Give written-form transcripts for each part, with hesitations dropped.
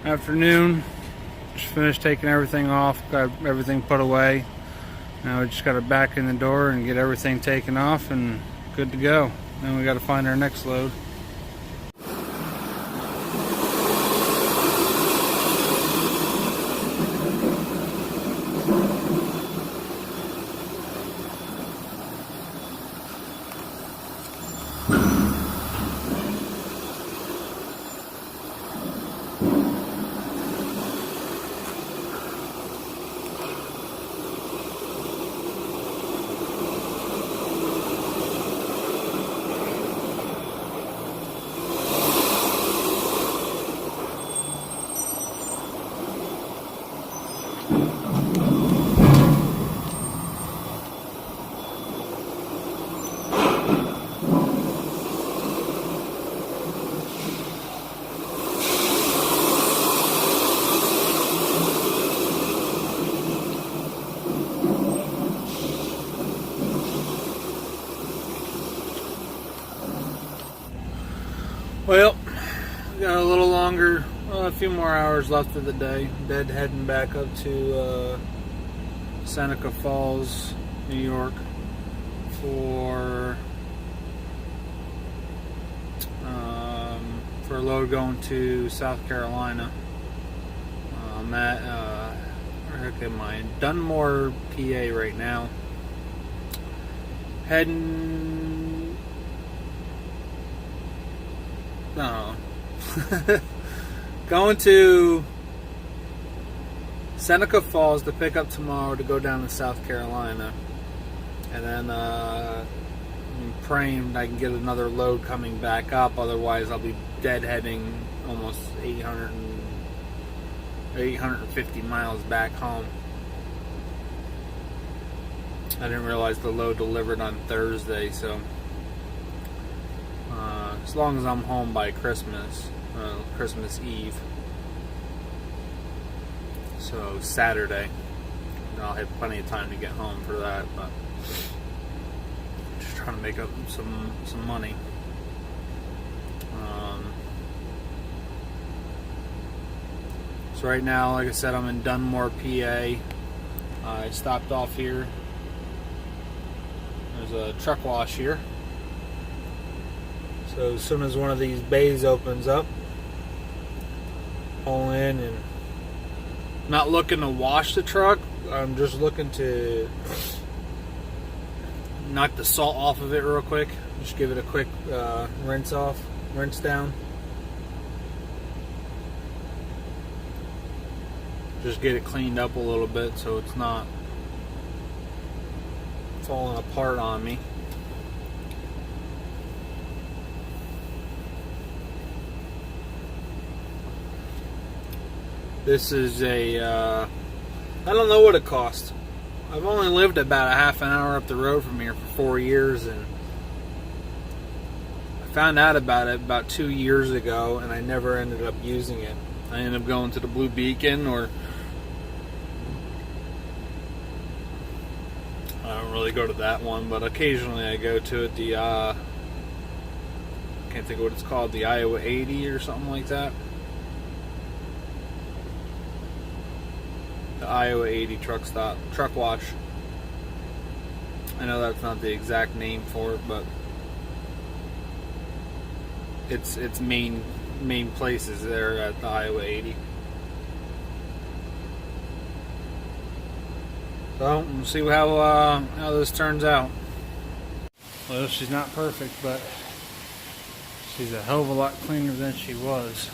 Afternoon. Just finished taking everything off, got everything put away. Now we just got it back in the door and get everything taken off and good to go. Then we got to find our next load. Well, we got a little longer, a few more hours left of the day. Deadheading back up to Seneca Falls, New York for a load going to South Carolina. I'm at where the heck am I? In Dunmore, PA right now. Heading. No. Going to Seneca Falls to pick up tomorrow to go down to South Carolina. And then I'm praying I can get another load coming back up. Otherwise, I'll be deadheading almost 850 miles back home. I didn't realize the load delivered on Thursday, so as long as I'm home by Christmas Eve, so Saturday, I'll have plenty of time to get home for that. But just trying to make up some money. So right now, like I said, I'm in Dunmore, PA. I stopped off here. There's a truck wash here. So as soon as one of these bays opens up, pull in, and not looking to wash the truck. I'm just looking to knock the salt off of it real quick. Just give it a quick rinse down. Just get it cleaned up a little bit so it's not falling apart on me. This is I don't know what it cost. I've only lived about a half an hour up the road from here for 4 years, and I found out about it about 2 years ago, and I never ended up using it. I ended up going to the Blue Beacon, or I don't really go to that one, but occasionally I go to it. The I can't think of what it's called, the Iowa 80 or something like that. The Iowa 80 truck wash. I know that's not the exact name for it, but its main places there at the Iowa 80. So we'll see how this turns out. Well, she's not perfect, but she's a hell of a lot cleaner than she was.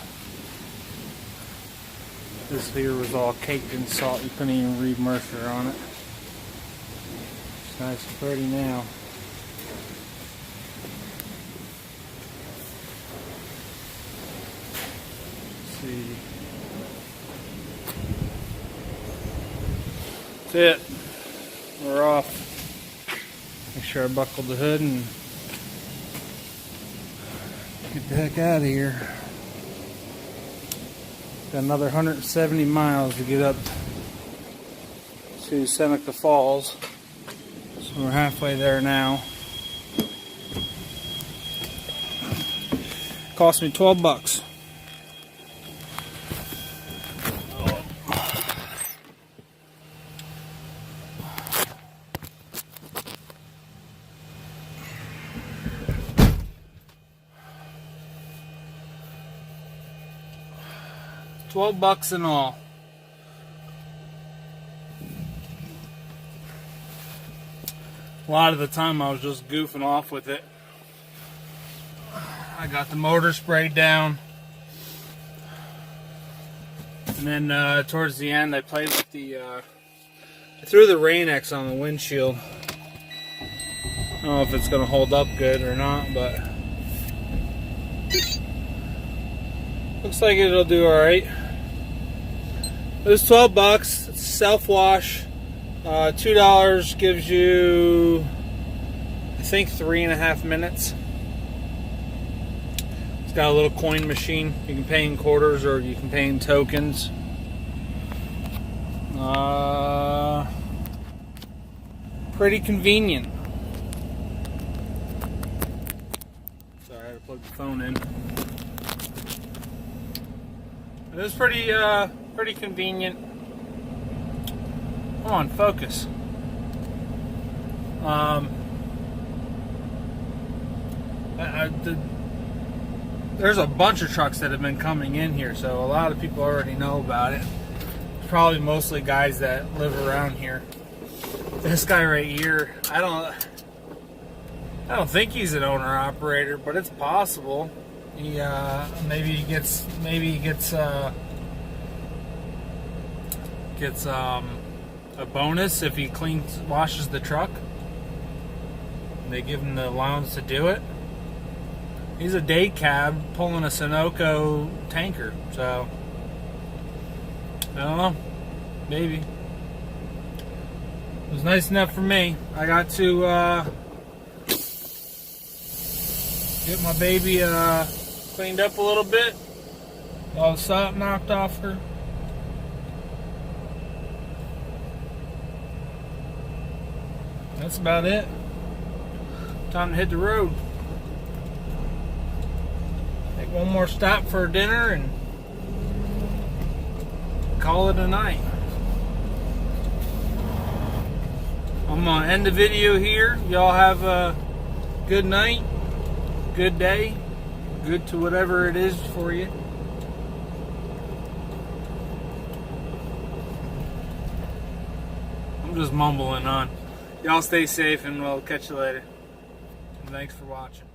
This here was all caked in salt. You couldn't even read Mercer on it. It's nice and pretty now. Let's see. That's it. We're off. Make sure I buckled the hood and get the heck out of here. Got another 170 miles to get up to Seneca Falls. So we're halfway there now. Cost me $12. $12 in all. A lot of the time I was just goofing off with it. I got the motor sprayed down. And then towards the end I played with the, I threw the Rain-X on the windshield. I don't know if it's going to hold up good or not, but looks like it'll do alright. It was $12. It's self-wash. $2 gives you, I think, 3.5 minutes. It's got a little coin machine. You can pay in quarters or you can pay in tokens. Pretty convenient. Sorry, I had to plug the phone in. It was pretty convenient. Come on, focus. There's a bunch of trucks that have been coming in here, so a lot of people already know about it. It's probably mostly guys that live around here. This guy right here, I don't think he's an owner operator, but it's possible. He maybe he gets a bonus if he washes the truck. They give him the allowance to do it. He's a day cab pulling a Sunoco tanker, so I don't know, maybe. It was nice enough for me. I got to get my baby cleaned up a little bit. All the salt knocked off her. That's about it. Time to hit the road. Take one more stop for dinner and call it a night. I'm gonna end the video here. Y'all have a good night, good day, good to whatever it is for you. I'm just mumbling on. Y'all stay safe and we'll catch you later. Thanks for watching.